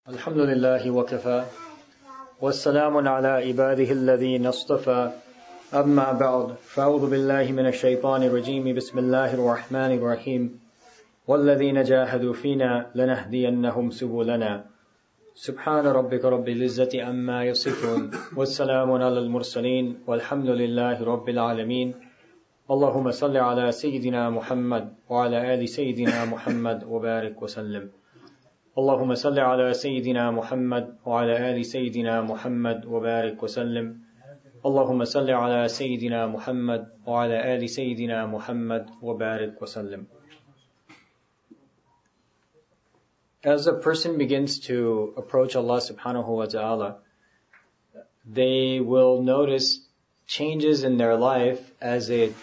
الحمد لله وكفى والسلام على عباده الذين اصطفى أما بعد فأعوذ بالله من الشيطان الرجيم بسم الله الرحمن الرحيم والذين جاهدوا فينا لنهدينهم سبلنا سبحان ربك رب العزة عما يصفون والسلام على المرسلين والحمد لله رب العالمين اللهم صل على سيدنا محمد وعلى آل سيدنا محمد وبارك وسلم اللهم صل على سيدنا محمد وعلى آل سيدنا محمد وبارك وسلم اللهم صل على سيدنا محمد وعلى آل سيدنا محمد وبارك وسلم. As a person begins to approach Allah subhanahu wa ta'ala, they will notice changes in their life as they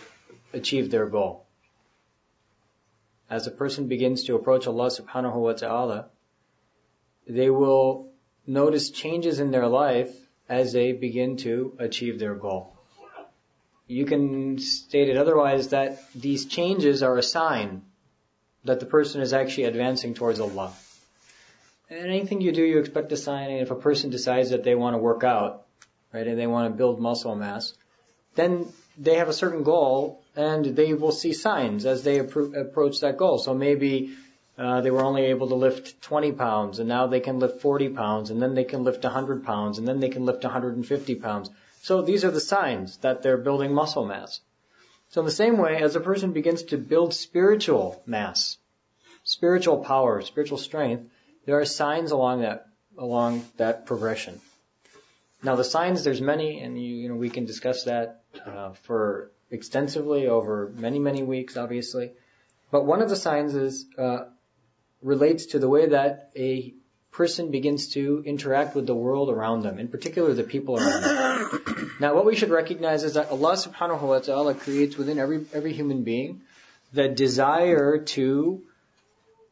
achieve their goal. As a person begins to approach Allah subhanahu wa ta'ala, they will notice changes in their life as they begin to achieve their goal. You can state it otherwise, that these changes are a sign that the person is actually advancing towards Allah. And anything you do, you expect a sign. And if a person decides that they want to work out, right, and they want to build muscle mass, then they have a certain goal, and they will see signs as they approach that goal. So maybe they were only able to lift 20 pounds, and now they can lift 40 pounds, and then they can lift 100 pounds, and then they can lift 150 pounds. So these are the signs that they're building muscle mass. So in the same way, as a person begins to build spiritual mass, spiritual power, spiritual strength, there are signs along that progression. Now the signs, there's many, and we can discuss that for extensively over many weeks, obviously. But one of the signs relates to the way that a person begins to interact with the world around them, in particular the people around them. Now what we should recognize is that Allah subhanahu wa ta'ala creates within every human being the desire to,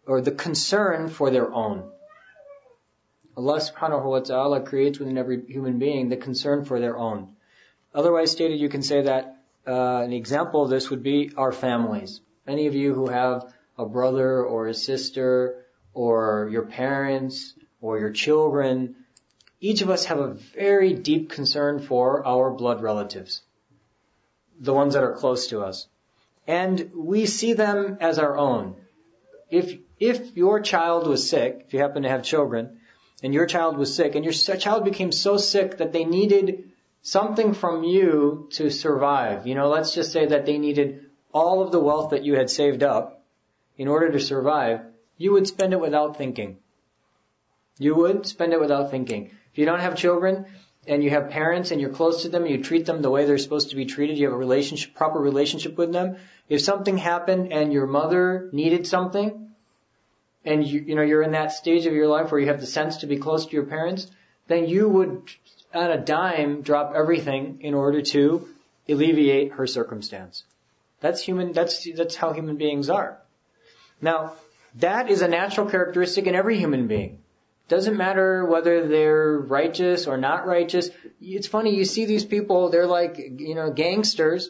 or the concern for their own. Allah subhanahu wa ta'ala creates within every human being the concern for their own. Otherwise stated, you can say that an example of this would be our families. Any of you who have a brother or a sister or your parents or your children, each of us have a very deep concern for our blood relatives, the ones that are close to us. And we see them as our own. If your child was sick, if you happen to have children, and your child was sick, and your child became so sick that they needed something from you to survive. Let's just say that they needed all of the wealth that you had saved up in order to survive, you would spend it without thinking. You would spend it without thinking. If you don't have children and you have parents and you're close to them, you treat them the way they're supposed to be treated, you have a proper relationship with them. If something happened and your mother needed something, and you're in that stage of your life where you have the sense to be close to your parents, then you would, on a dime, drop everything in order to alleviate her circumstance. That's how human beings are. Now, that is a natural characteristic in every human being. Doesn't matter whether they're righteous or not righteous. It's funny, you see these people, they're like, gangsters.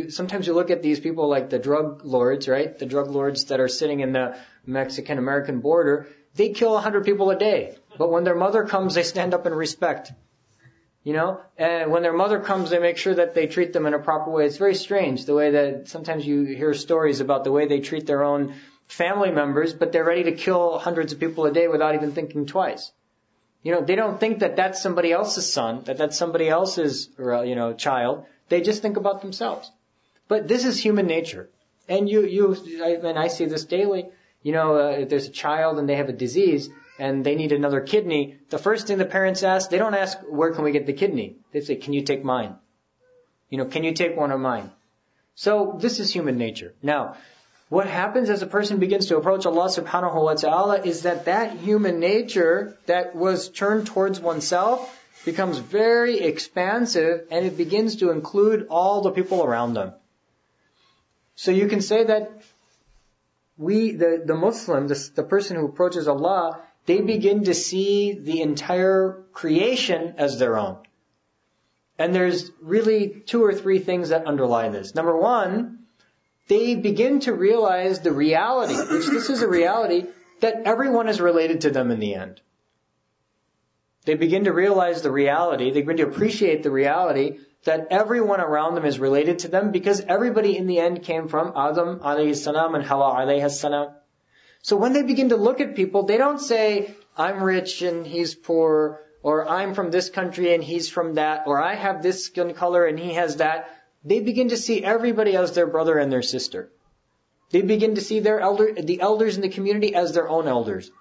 Sometimes you look at these people like the drug lords, right? The drug lords that are sitting in the Mexican-American border. They kill 100 people a day. But when their mother comes, they stand up in respect. And when their mother comes, they make sure that they treat them in a proper way. It's very strange, the way that sometimes you hear stories about the way they treat their own family members, but they're ready to kill hundreds of people a day without even thinking twice. They don't think that that's somebody else's son, that that's somebody else's, child. They just think about themselves. But this is human nature. And I see this daily. If there's a child and they have a disease, and they need another kidney, the first thing the parents ask, they don't ask, where can we get the kidney? They say, can you take mine? Can you take one of mine? So this is human nature. Now, what happens as a person begins to approach Allah subhanahu wa ta'ala is that human nature that was turned towards oneself becomes very expansive, and it begins to include all the people around them. So you can say that the Muslim, the person who approaches Allah, they begin to see the entire creation as their own. And there's really 2 or 3 things that underlie this. Number one, they begin to realize the reality, which this is a reality, that everyone is related to them in the end. They begin to realize the reality, they begin to appreciate the reality that everyone around them is related to them because everybody in the end came from Adam alayhi salam and Hawa alayhi salam. So when they begin to look at people, they don't say, I'm rich and he's poor, or I'm from this country and he's from that, or I have this skin color and he has that. They begin to see everybody as their brother and their sister. They begin to see the elders in the community as their own elders.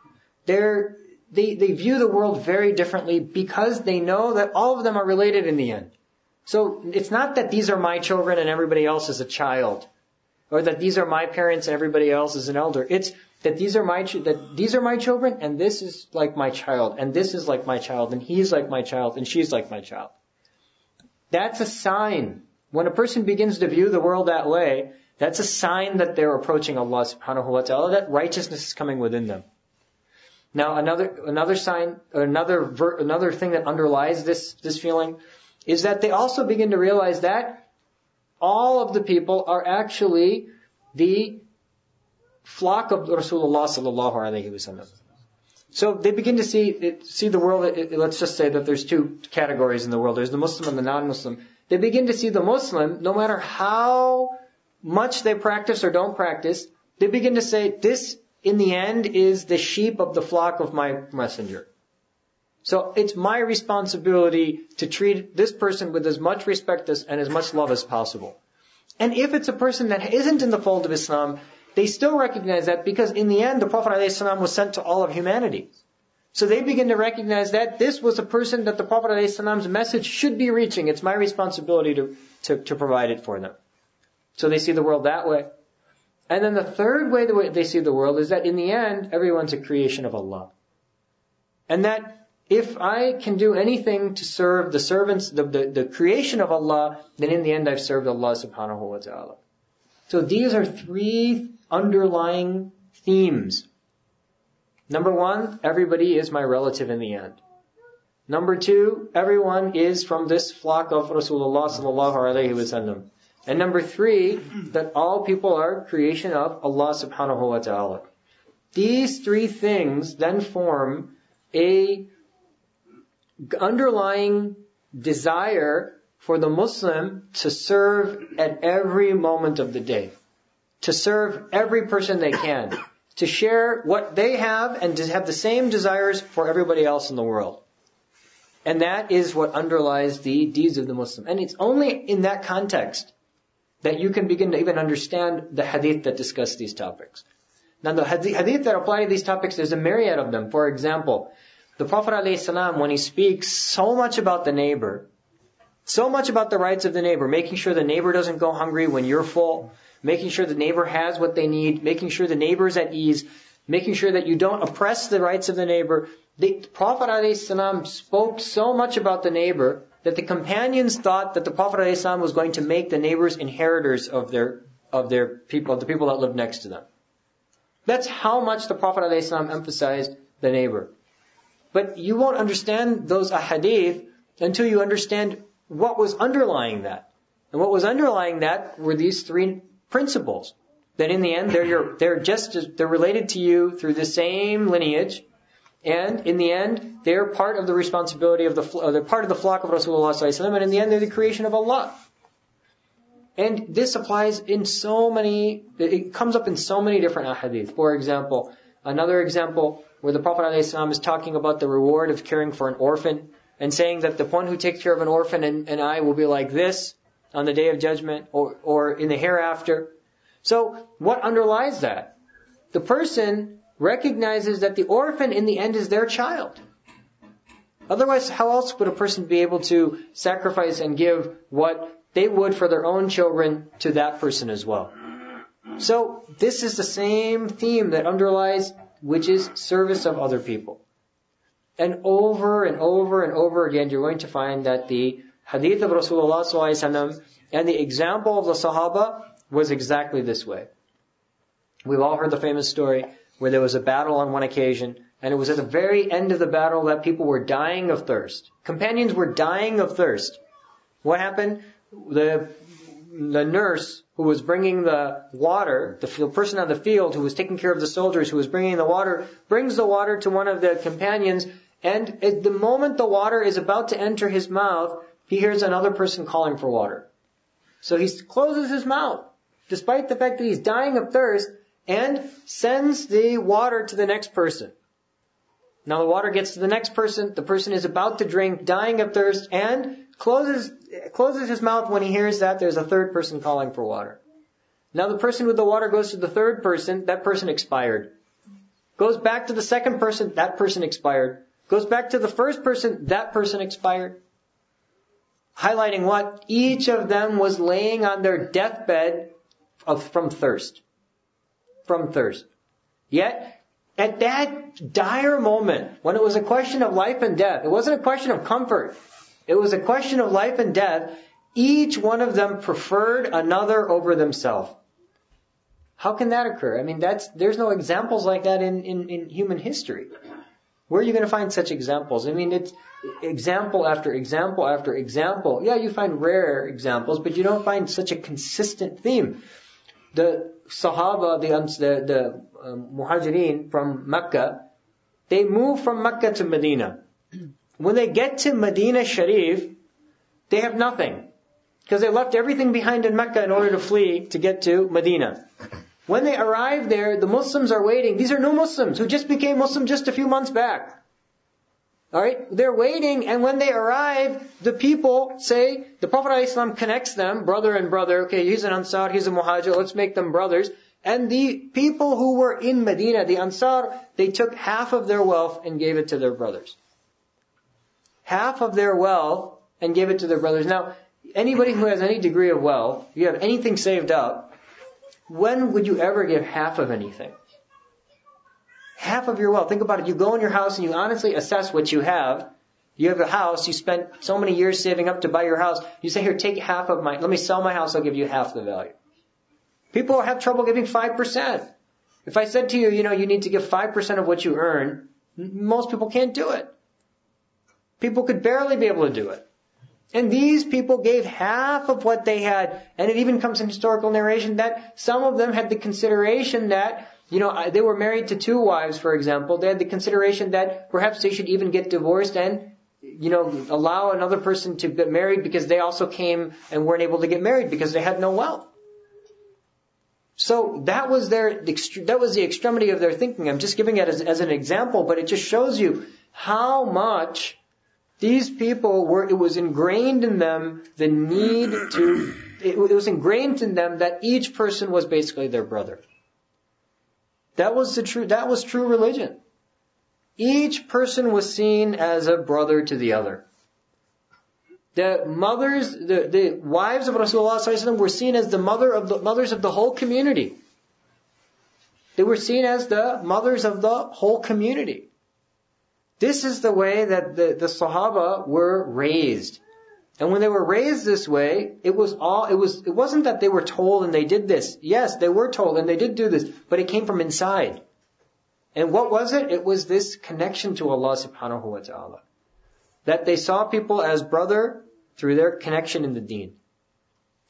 They view the world very differently because they know that all of them are related in the end. So it's not that these are my children and everybody else is a child, or that these are my parents and everybody else is an elder. It's that these are my children and this is like my child and this is like my child and he's like my child and she's like my child. That's a sign. When a person begins to view the world that way, that's a sign that they're approaching Allah subhanahu wa ta'ala, that righteousness is coming within them. Now another sign, another thing that underlies this feeling is that they also begin to realize that all of the people are actually the flock of Rasulullah sallallahu alaihi wasallam. So they begin to see the world. Let's just say that there's two categories in the world. There's the Muslim and the non-Muslim. They begin to see the Muslim, no matter how much they practice or don't practice, they begin to say, this in the end is the sheep of the flock of my messenger. So it's my responsibility to treat this person with as much respect and as much love as possible. And if it's a person that isn't in the fold of Islam, they still recognize that because in the end the Prophet ﷺ was sent to all of humanity. So they begin to recognize that this was a person that the Prophet ﷺ's message should be reaching. It's my responsibility to provide it for them. So they see the world that way. And then the third way they see the world is that in the end, everyone's a creation of Allah. And that if I can do anything to serve the servants, the creation of Allah, then in the end I've served Allah subhanahu wa ta'ala. So these are three underlying themes. Number one, everybody is my relative in the end. Number two, everyone is from this flock of Rasulullah sallallahu alaihi wasallam. And number three, that all people are creation of Allah subhanahu wa ta'ala. These three things then form a underlying desire for the Muslim to serve at every moment of the day. To serve every person they can. To share what they have and to have the same desires for everybody else in the world. And that is what underlies the deeds of the Muslim. And it's only in that context that you can begin to even understand the hadith that discuss these topics. Now the hadith that apply to these topics, there's a myriad of them. For example, the Prophet ﷺ, when he speaks so much about the neighbor, so much about the rights of the neighbor, making sure the neighbor doesn't go hungry when you're full, making sure the neighbor has what they need, making sure the neighbor is at ease, making sure that you don't oppress the rights of the neighbor. The Prophet ﷺ spoke so much about the neighbor that the companions thought that the Prophet ﷺ was going to make the neighbors inheritors of their people, the people that lived next to them. That's how much the Prophet ﷺ emphasized the neighbor. But you won't understand those ahadith until you understand what was underlying that. And what was underlying that were these three principles. That in the end, they're related to you through the same lineage. And in the end, they're part of the responsibility they're part of the flock of Rasulullah sallallahu alaihi wasallam, and in the end, they're the creation of Allah. And this applies it comes up in so many different ahadith. For example, another example where the Prophet ﷺ is talking about the reward of caring for an orphan, and saying that the one who takes care of an orphan and I will be like this on the Day of Judgment or in the hereafter. So what underlies that? The person recognizes that the orphan in the end is their child. Otherwise, how else would a person be able to sacrifice and give what they would for their own children to that person as well? So this is the same theme that underlies, which is service of other people. And over and over and over again, you're going to find that the hadith of Rasulullah sallallahu alaihi wasallam and the example of the Sahaba was exactly this way. We've all heard the famous story where there was a battle on one occasion, and it was at the very end of the battle that people were dying of thirst. Companions were dying of thirst. What happened? The nurse who was bringing the water, the person on the field who was taking care of the soldiers who was bringing the water, brings the water to one of the companions, And at the moment the water is about to enter his mouth, he hears another person calling for water. So he closes his mouth, despite the fact that he's dying of thirst, and sends the water to the next person. Now the water gets to the next person, the person is about to drink, dying of thirst, and closes his mouth when he hears that there's a third person calling for water. Now the person with the water goes to the third person, that person expired. Goes back to the second person, that person expired. Goes back to the first person, that person expired. Highlighting what? Each of them was laying on their deathbed from thirst. From thirst. Yet, at that dire moment, when it was a question of life and death, it wasn't a question of comfort. It was a question of life and death. Each one of them preferred another over themselves. How can that occur? I mean, there's no examples like that in human history. Where are you going to find such examples? I mean, it's example after example after example. Yeah, you find rare examples, but you don't find such a consistent theme. The Sahaba, the Muhajirin from Mecca, they move from Mecca to Medina. When they get to Medina Sharif, they have nothing. Because they left everything behind in Mecca in order to flee to get to Medina. When they arrive there, the Muslims are waiting. These are new Muslims who just became Muslim just a few months back. Alright? They're waiting, and when they arrive, the people say, the Prophet ﷺ connects them, brother and brother. Okay, he's an Ansar, he's a Muhajir, let's make them brothers. And the people who were in Medina, the Ansar, they took half of their wealth and gave it to their brothers. Half of their wealth and gave it to their brothers. Now, anybody who has any degree of wealth, if you have anything saved up, when would you ever give half of anything? Half of your wealth. Think about it. You go in your house and you honestly assess what you have. You have a house. You spent so many years saving up to buy your house. You say, here, take half of let me sell my house. I'll give you half the value. People have trouble giving 5%. If I said to you, you need to give 5% of what you earn, most people can't do it. People could barely be able to do it. And these people gave half of what they had. And it even comes in historical narration that some of them had the consideration that, they were married to 2 wives, for example. They had the consideration that perhaps they should even get divorced and, allow another person to get married because they also came and weren't able to get married because they had no wealth. So that was the extremity of their thinking. I'm just giving it as an example, but it just shows you how much these people it was ingrained in them it was ingrained in them that each person was basically their brother. That was true religion. Each person was seen as a brother to the other. The wives of Rasulullah ﷺ were seen as the mothers of the whole community. They were seen as the mothers of the whole community. This is the way that the Sahaba were raised. And when they were raised this way, it wasn't that they were told and they did this. Yes, they were told and they did do this, but it came from inside. And what was it? It was this connection to Allah subhanahu wa ta'ala. That they saw people as brother through their connection in the deen.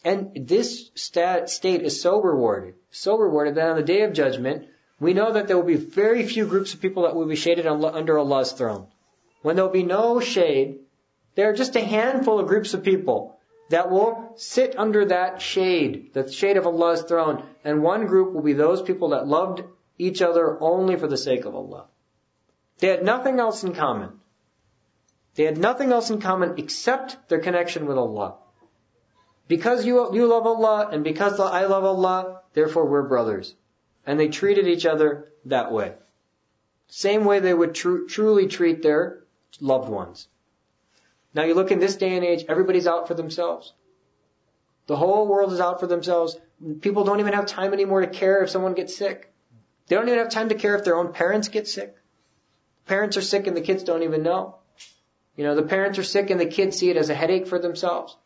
And this state is so rewarded that on the Day of Judgment, we know that there will be very few groups of people that will be shaded under Allah's throne. When there will be no shade, there are just a handful of groups of people that will sit under that shade, the shade of Allah's throne. And one group will be those people that loved each other only for the sake of Allah. They had nothing else in common. They had nothing else in common except their connection with Allah. Because you love Allah and because I love Allah, therefore we're brothers. And they treated each other that way. Same way they would truly treat their loved ones. Now you look in this day and age, everybody's out for themselves. The whole world is out for themselves. People don't even have time anymore to care if someone gets sick. They don't even have time to care if their own parents get sick. Parents are sick and the kids don't even know. The parents are sick and the kids see it as a headache for themselves.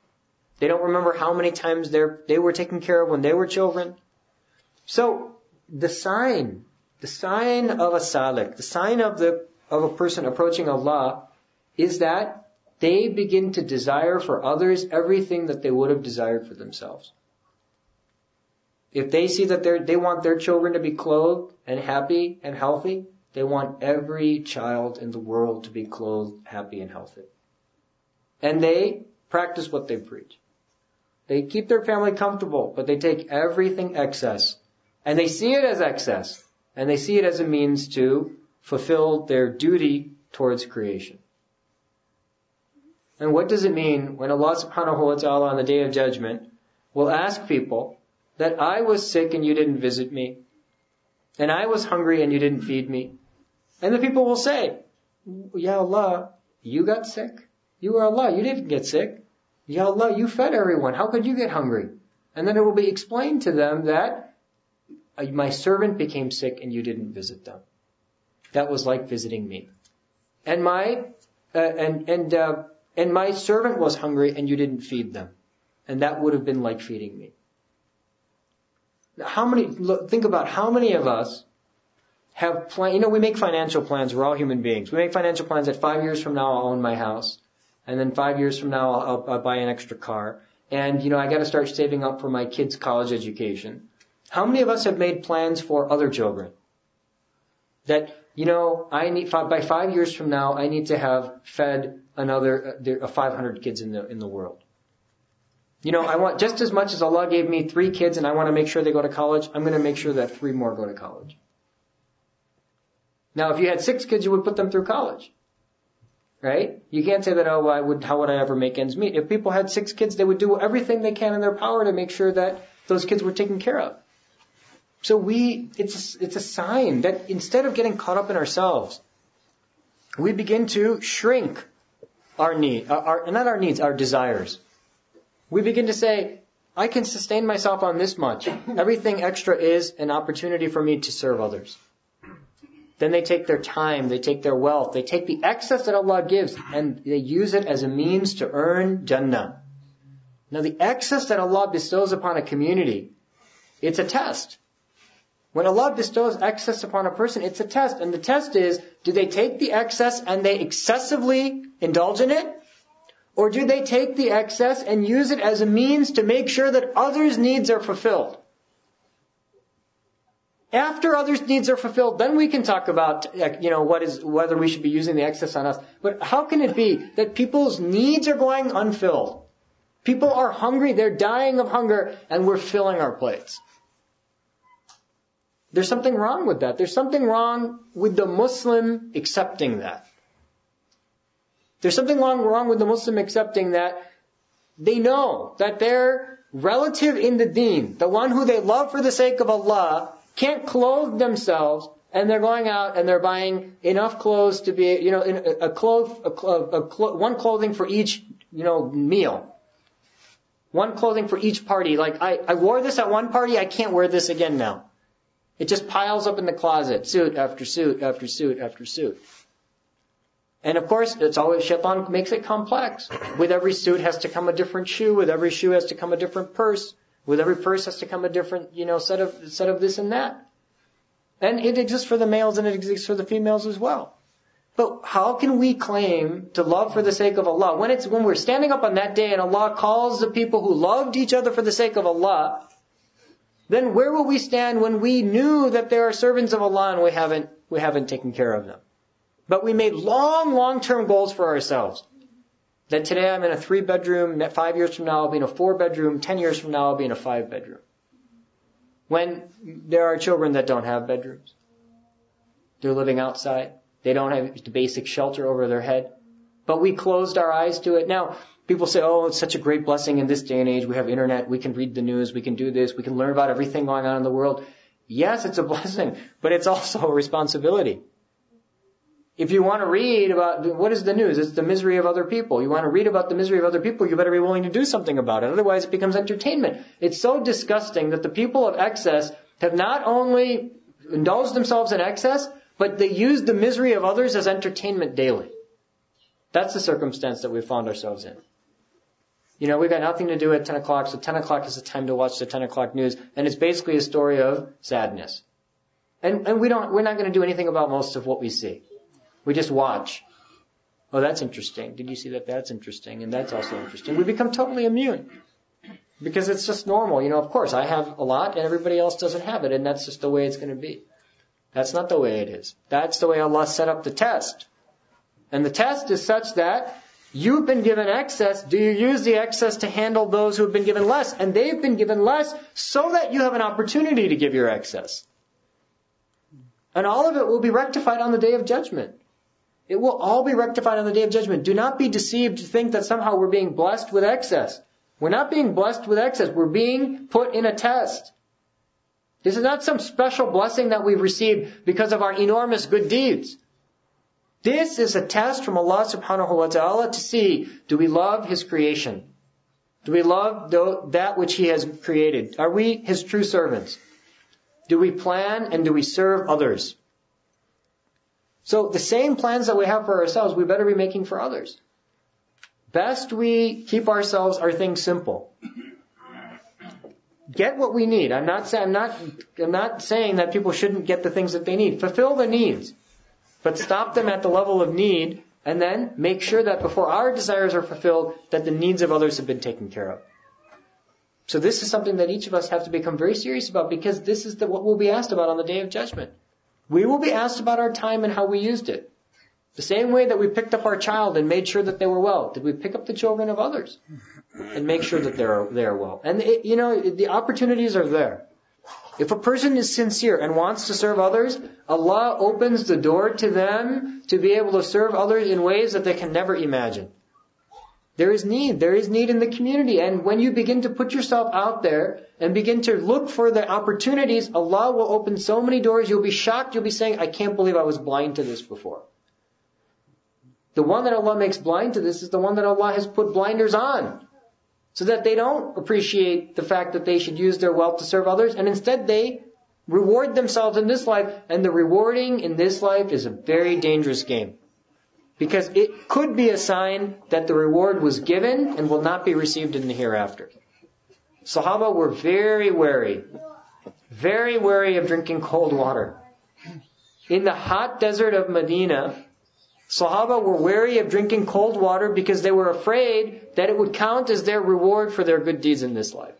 They don't remember how many times they were taken care of when they were children. So, the sign of a salik, the sign of a person approaching Allah is that they begin to desire for others everything that they would have desired for themselves. If they see that they want their children to be clothed and happy and healthy, They want every child in the world to be clothed, happy, and healthy. And they practice what they preach. They keep their family comfortable, but they take everything excess. And they see it as excess. And they see it as a means to fulfill their duty towards creation. And what does it mean when Allah subhanahu wa ta'ala on the Day of Judgment will ask people that I was sick and you didn't visit me, and I was hungry and you didn't feed me? And the people will say, Ya Allah, you got sick? You are Allah, you didn't get sick. Ya Allah, you fed everyone. How could you get hungry? And then it will be explained to them that my servant became sick and you didn't visit them. That was like visiting me. And my servant was hungry and you didn't feed them. And that would have been like feeding me. Now, think about how many of us have we make financial plans. We're all human beings. We make financial plans that 5 years from now I'll own my house. And then 5 years from now I'll buy an extra car. And, I got to start saving up for my kids' college education. How many of us have made plans for other children? That, by 5 years from now, I need to have fed another 500 kids in the world. I want just as much as Allah gave me 3 kids and I want to make sure they go to college, I'm going to make sure that 3 more go to college. Now, if you had 6 kids, you would put them through college. Right? You can't say that, how would I ever make ends meet? If people had 6 kids, they would do everything they can in their power to make sure that those kids were taken care of. So it's a sign that instead of getting caught up in ourselves, we begin to shrink our desires. We begin to say, I can sustain myself on this much. Everything extra is an opportunity for me to serve others. Then they take their time, they take their wealth, they take the excess that Allah gives, and they use it as a means to earn Jannah. Now the excess that Allah bestows upon a community, it's a test. When Allah bestows excess upon a person, it's a test. And the test is, do they take the excess and they excessively indulge in it? Or do they take the excess and use it as a means to make sure that others' needs are fulfilled? After others' needs are fulfilled, then we can talk about, whether we should be using the excess on us. But how can it be that people's needs are going unfilled? People are hungry, they're dying of hunger, and we're filling our plates. There's something wrong with that. There's something wrong with the Muslim accepting that. There's something wrong with the Muslim accepting that they know that their relative in the deen, the one who they love for the sake of Allah, can't clothe themselves, and they're going out and they're buying enough clothes to be, one clothing for each, meal. One clothing for each party. Like, I wore this at one party, I can't wear this again now. It just piles up in the closet, suit after suit after suit after suit. And of course, it's always, Shaitan makes it complex. With every suit has to come a different shoe, with every shoe has to come a different purse, with every purse has to come a different, set of this and that. And it exists for the males and it exists for the females as well. But how can we claim to love for the sake of Allah? When we're standing up on that day and Allah calls the people who loved each other for the sake of Allah, then where will we stand when we knew that there are servants of Allah and we haven't taken care of them? But we made long-term goals for ourselves. That today I'm in a 3-bedroom, 5 years from now I'll be in a 4-bedroom, 10 years from now I'll be in a 5-bedroom. When there are children that don't have bedrooms. They're living outside. They don't have the basic shelter over their head. But we closed our eyes to it. Now, people say, it's such a great blessing in this day and age. We have internet, we can read the news, we can do this, we can learn about everything going on in the world. Yes, it's a blessing, but it's also a responsibility. If you want to read about, what is the news? It's the misery of other people. You want to read about the misery of other people, you better be willing to do something about it. Otherwise it becomes entertainment. It's so disgusting that the people of excess have not only indulged themselves in excess, but they use the misery of others as entertainment daily. That's the circumstance that we found ourselves in. We've got nothing to do at 10 o'clock, so 10 o'clock is the time to watch the 10 o'clock news, and it's basically a story of sadness. And we're not going to do anything about most of what we see. We just watch. Oh, that's interesting. Did you see that? That's interesting. And that's also interesting. We become totally immune. Because it's just normal. Of course, I have a lot and everybody else doesn't have it. And that's just the way it's going to be. That's not the way it is. That's the way Allah set up the test. And the test is such that you've been given excess. Do you use the excess to handle those who have been given less? And they've been given less so that you have an opportunity to give your excess. And all of it will be rectified on the Day of Judgment. It will all be rectified on the Day of Judgment. Do not be deceived to think that somehow we're being blessed with excess. We're not being blessed with excess. We're being put in a test. This is not some special blessing that we've received because of our enormous good deeds. This is a test from Allah subhanahu wa ta'ala to see, do we love His creation? Do we love that which He has created? Are we His true servants? Do we plan and do we serve others? So the same plans that we have for ourselves, we better be making for others. Best we keep our things simple. Get what we need. I'm not saying that people shouldn't get the things that they need. Fulfill the needs. But stop them at the level of need, and then make sure that before our desires are fulfilled, that the needs of others have been taken care of. So this is something that each of us have to become very serious about, because this is what we'll be asked about on the Day of Judgment. We will be asked about our time and how we used it. The same way that we picked up our child and made sure that they were well, did we pick up the children of others and make sure that they are well? And the opportunities are there. If a person is sincere and wants to serve others, Allah opens the door to them to be able to serve others in ways that they can never imagine. There is need in the community. And when you begin to put yourself out there and begin to look for the opportunities, Allah will open so many doors, you'll be shocked, you'll be saying, I can't believe I was blind to this before. The one that Allah makes blind to this is the one that Allah has put blinders on, so that they don't appreciate the fact that they should use their wealth to serve others, and instead they reward themselves in this life. And the rewarding in this life is a very dangerous game, because it could be a sign that the reward was given and will not be received in the hereafter. Sahaba were very wary of drinking cold water. In the hot desert of Medina, Sahaba were wary of drinking cold water because they were afraid that it would count as their reward for their good deeds in this life.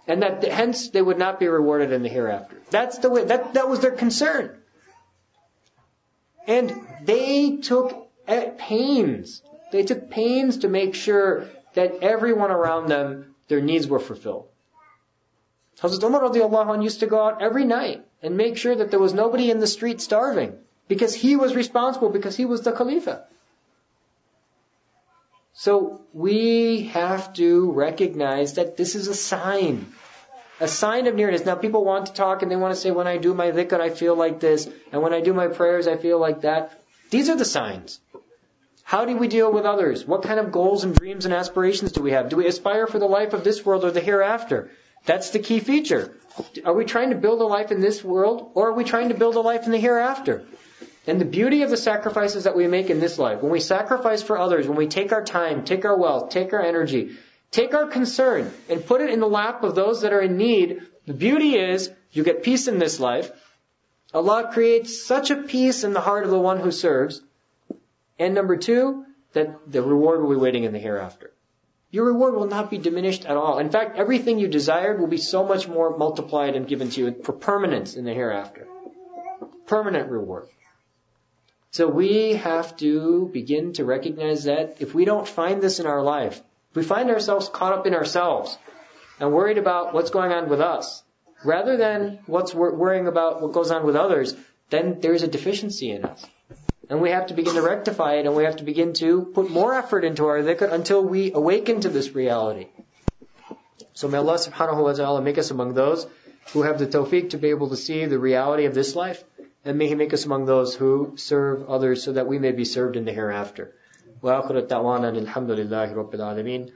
And that hence they would not be rewarded in the hereafter. That's the way, that was their concern. And they took pains. They took pains to make sure that everyone around them, their needs were fulfilled. Hazrat Umar radiallahu anh used to go out every night and make sure that there was nobody in the street starving, because he was responsible, because he was the Khalifa. So we have to recognize that this is a sign of nearness. Now people want to talk and they want to say, when I do my dhikr I feel like this, and when I do my prayers I feel like that. These are the signs. How do we deal with others? What kind of goals and dreams and aspirations do we have? Do we aspire for the life of this world or the hereafter? That's the key feature. Are we trying to build a life in this world, or are we trying to build a life in the hereafter? And the beauty of the sacrifices that we make in this life, when we sacrifice for others, when we take our time, take our wealth, take our energy, take our concern, and put it in the lap of those that are in need, the beauty is, you get peace in this life. Allah creates such a peace in the heart of the one who serves. And number two, that the reward will be waiting in the hereafter. Your reward will not be diminished at all. In fact, everything you desired will be so much more multiplied and given to you for permanence in the hereafter. Permanent reward. So we have to begin to recognize that if we don't find this in our life, if we find ourselves caught up in ourselves and worried about what's going on with us, rather than worrying about what goes on with others, then there's a deficiency in us. And we have to begin to rectify it, and we have to begin to put more effort into our dhikr until we awaken to this reality. So may Allah subhanahu wa ta'ala make us among those who have the tawfiq to be able to see the reality of this life, and may He make us among those who serve others so that we may be served in the hereafter. Wa akhiru da'wana alhamdulillahi rabbil alameen.